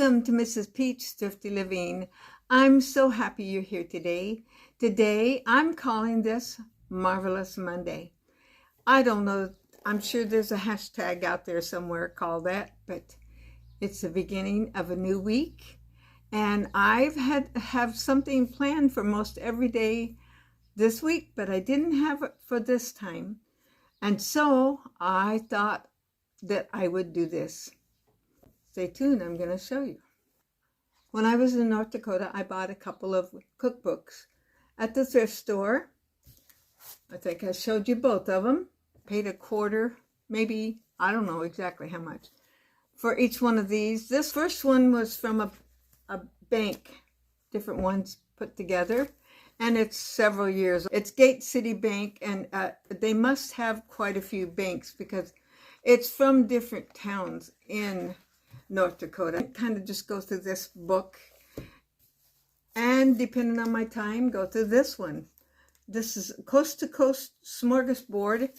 Welcome to Mrs. Peach's Thrifty Living. I'm so happy you're here today. Today, I'm calling this Marvelous Monday. I don't know, I'm sure there's a hashtag out there somewhere called that, but it's the beginning of a new week. And I've have something planned for most every day this week, but I didn't have it for this time. And so I thought that I would do this. Stay tuned, I'm going to show you. When I was in North Dakota, I bought a couple of cookbooks at the thrift store. I think I showed you both of them. Paid a quarter, maybe, I don't know exactly how much, for each one of these. This first one was from a bank, different ones put together, and it's several years. It's Gate City Bank, and they must have quite a few banks because it's from different towns in North Dakota. I kind of just go through this book, and depending on my time, go through this one. This is Coast to Coast Smorgasbord,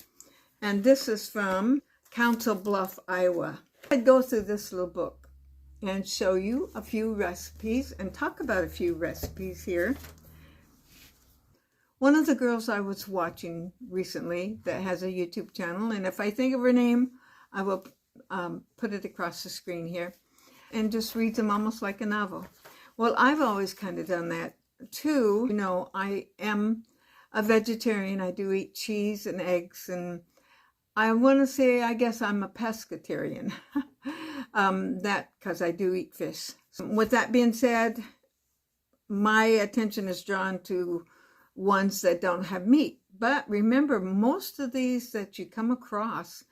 and this is from Council Bluff, Iowa. I'd go through this little book and show you a few recipes and talk about a few recipes here. One of the girls I was watching recently that has a YouTube channel, and if I think of her name, I will put it across the screen here, and just read them almost like a novel. Well, I've always kind of done that too. You know, I am a vegetarian. I do eat cheese and eggs, and I want to say I guess I'm a pescatarian. That because I do eat fish. So with that being said, my attention is drawn to ones that don't have meat. But remember, most of these that you come across,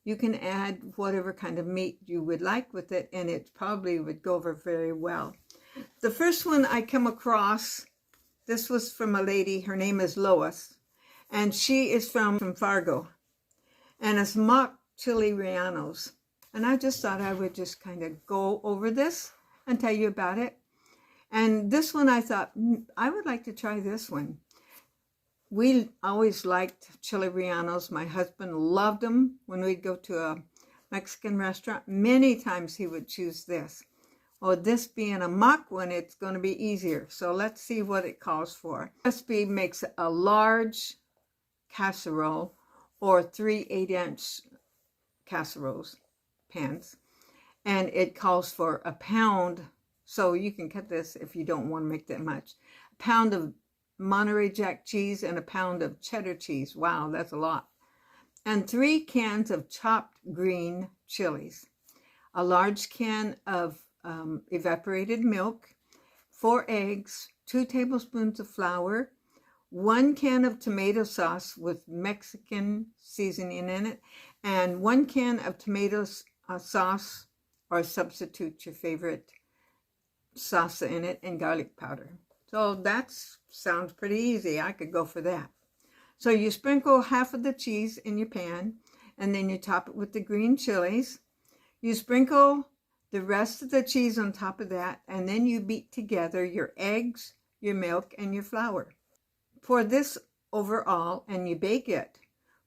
you can add whatever kind of meat you would like with it, and it probably would go over very well. The first one I come across, this was from a lady, her name is Lois, and she is from Fargo, and it's mock chili rellenos. And I just thought I would just kind of go over this and tell you about it. And this one I thought, I would like to try this one. We always liked chili rellenos. My husband loved them when we'd go to a Mexican restaurant. Many times he would choose this. Well, this being a mock one, it's going to be easier. So let's see what it calls for. The recipe makes a large casserole or 3 8-inch casseroles, pans. And it calls for a pound. So you can cut this if you don't want to make that much. A pound of Monterey Jack cheese and a pound of cheddar cheese. Wow, that's a lot. And 3 cans of chopped green chilies. A large can of evaporated milk. 4 eggs. 2 tablespoons of flour. 1 can of tomato sauce with Mexican seasoning in it. And 1 can of tomato sauce, or substitute your favorite salsa in it, and garlic powder. So that sounds pretty easy. I could go for that. So you sprinkle half of the cheese in your pan, and then you top it with the green chilies. You sprinkle the rest of the cheese on top of that, and then you beat together your eggs, your milk, and your flour. Pour this over all, and you bake it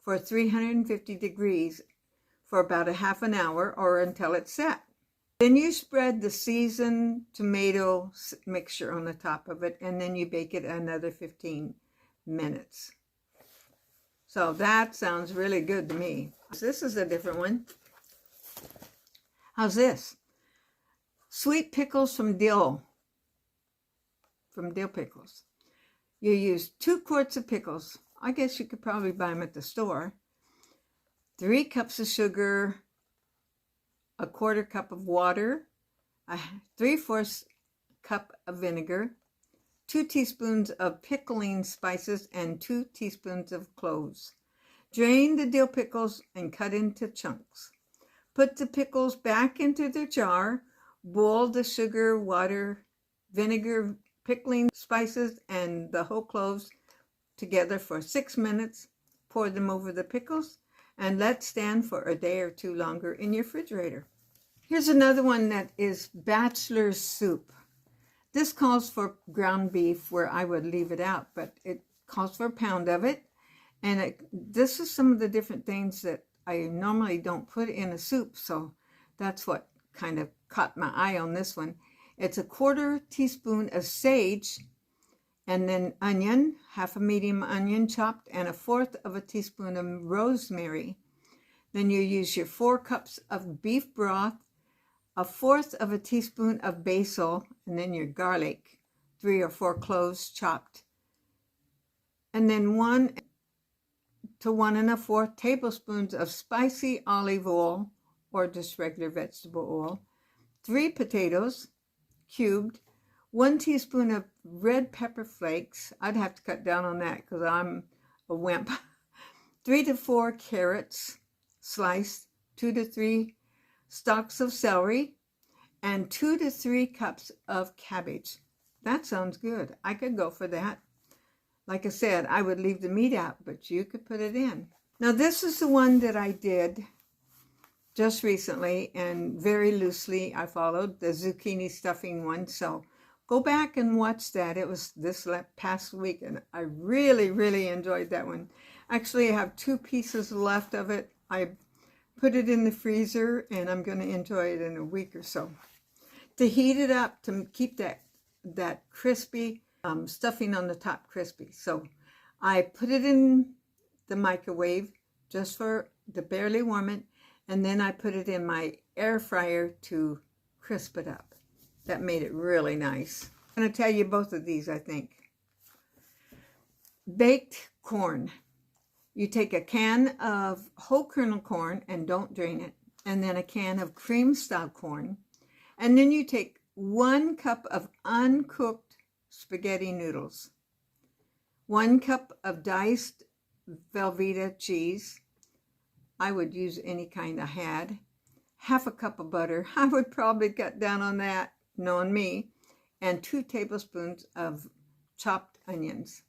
for 350 degrees for about a half an hour or until it's set. Then you spread the seasoned tomato mixture on the top of it, and then you bake it another 15 minutes. So that sounds really good to me. This is a different one. How's this? Sweet pickles from dill pickles. You use 2 quarts of pickles. I guess you could probably buy them at the store. 3 cups of sugar, a 1/4 cup of water, a 3/4 cup of vinegar, 2 teaspoons of pickling spices, and 2 teaspoons of cloves. Drain the dill pickles and cut into chunks. Put the pickles back into the jar. Boil the sugar, water, vinegar, pickling spices, and the whole cloves together for 6 minutes. Pour them over the pickles and let stand for a day or 2 longer in your refrigerator. Here's another one that is bachelor's soup. This calls for ground beef, where I would leave it out, but it calls for a pound of it. And this is some of the different things that I normally don't put in a soup, so that's what kind of caught my eye on this one. It's a 1/4 teaspoon of sage, and then onion, half a medium onion chopped, and a 1/4 of a teaspoon of rosemary. Then you use your 4 cups of beef broth, a 1/4 of a teaspoon of basil, and then your garlic, 3 or 4 cloves chopped, and then 1 to 1 1/4 tablespoons of spicy olive oil or just regular vegetable oil, 3 potatoes cubed, 1 teaspoon of red pepper flakes. I'd have to cut down on that because I'm a wimp. 3 to 4 carrots sliced, 2 to 3 stalks of celery, and 2 to 3 cups of cabbage. That sounds good. I could go for that. Like I said, I would leave the meat out, but you could put it in. Now this is the one that I did just recently, and very loosely I followed the zucchini stuffing one. So go back and watch that. It was this past week, and I really enjoyed that one. Actually, I have 2 pieces left of it. I put it in the freezer, and I'm going to enjoy it in a week or so. To heat it up, to keep that crispy stuffing on the top crispy. So I put it in the microwave just to barely warm it, and then I put it in my air fryer to crisp it up. That made it really nice. I'm going to tell you both of these, I think. Baked corn. You take a can of whole kernel corn and don't drain it, and then a can of cream style corn, and then you take 1 cup of uncooked spaghetti noodles, 1 cup of diced Velveeta cheese. I would use any kind I had. Half a cup of butter. I would probably cut down on that, knowing me. And 2 tablespoons of chopped onions.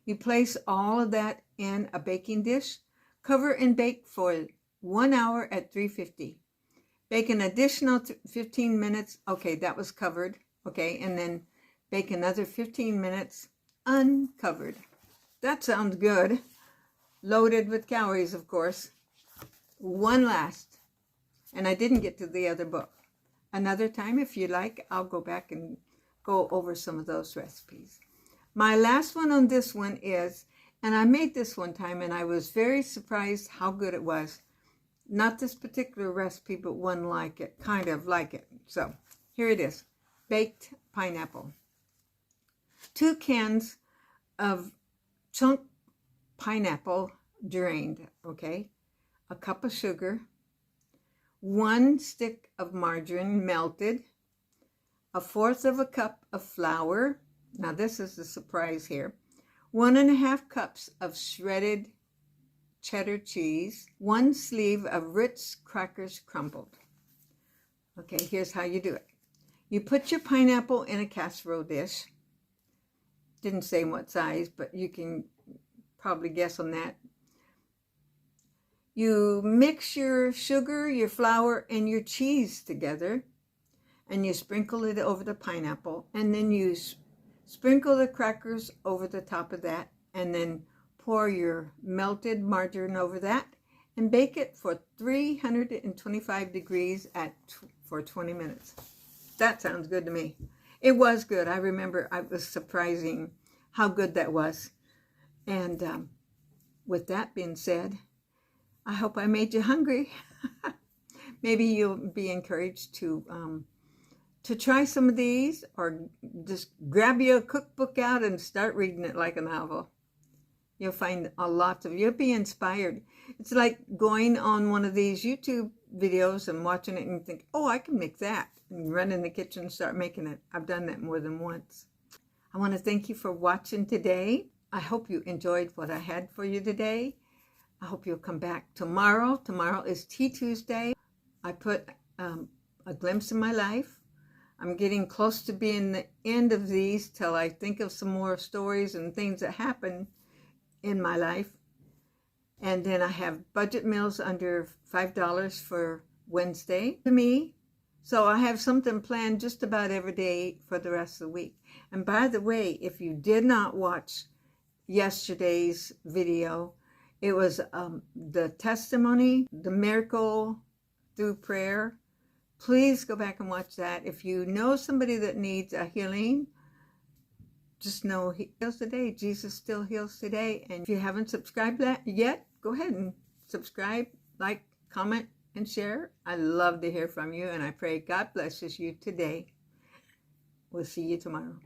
You place all of that in a baking dish. Cover and bake for 1 hour at 350. Bake an additional 15 minutes. Okay, that was covered. Okay, and then bake another 15 minutes uncovered. That sounds good. Loaded with calories, of course. One last, and I didn't get to the other book. Another time, if you like, I'll go back and go over some of those recipes. My last one on this one is, and I made this one time, and I was very surprised how good it was. Not this particular recipe, but one like it, kind of like it. So here it is, baked pineapple. 2 cans of chunk pineapple drained, okay? A cup of sugar, 1 stick of margarine melted, a 1/4 of a cup of flour. Now this is the surprise here. 1 1/2 cups of shredded cheddar cheese, 1 sleeve of Ritz crackers crumbled. Okay, here's how you do it. You put your pineapple in a casserole dish. Didn't say what size, but you can probably guess on that. You mix your sugar, your flour, and your cheese together, and you sprinkle it over the pineapple, and then you sprinkle the crackers over the top of that, and then pour your melted margarine over that, and bake it for 325 degrees for 20 minutes. That sounds good to me. It was good. I remember I was surprising how good that was. And with that being said, I hope I made you hungry. Maybe you'll be encouraged to try some of these, or just grab your cookbook out and start reading it like a novel. You'll find you'll be inspired. It's like going on one of these YouTube videos and watching it and think, oh, I can make that. And run in the kitchen and start making it. I've done that more than once. I want to thank you for watching today. I hope you enjoyed what I had for you today. I hope you'll come back tomorrow. Tomorrow is Tea Tuesday. I put a glimpse of my life. I'm getting close to being the end of these till I think of some more stories and things that happen in my life. And then I have budget meals under $5 for Wednesday to me. So I have something planned just about every day for the rest of the week. And by the way, if you did not watch yesterday's video, it was the testimony, the miracle through prayer Please go back and watch that. If you know somebody that needs a healing, just know He heals today. Jesus still heals today. And if you haven't subscribed yet, go ahead and subscribe, like, comment, and share. I love to hear from you, and I pray God blesses you today. We'll see you tomorrow.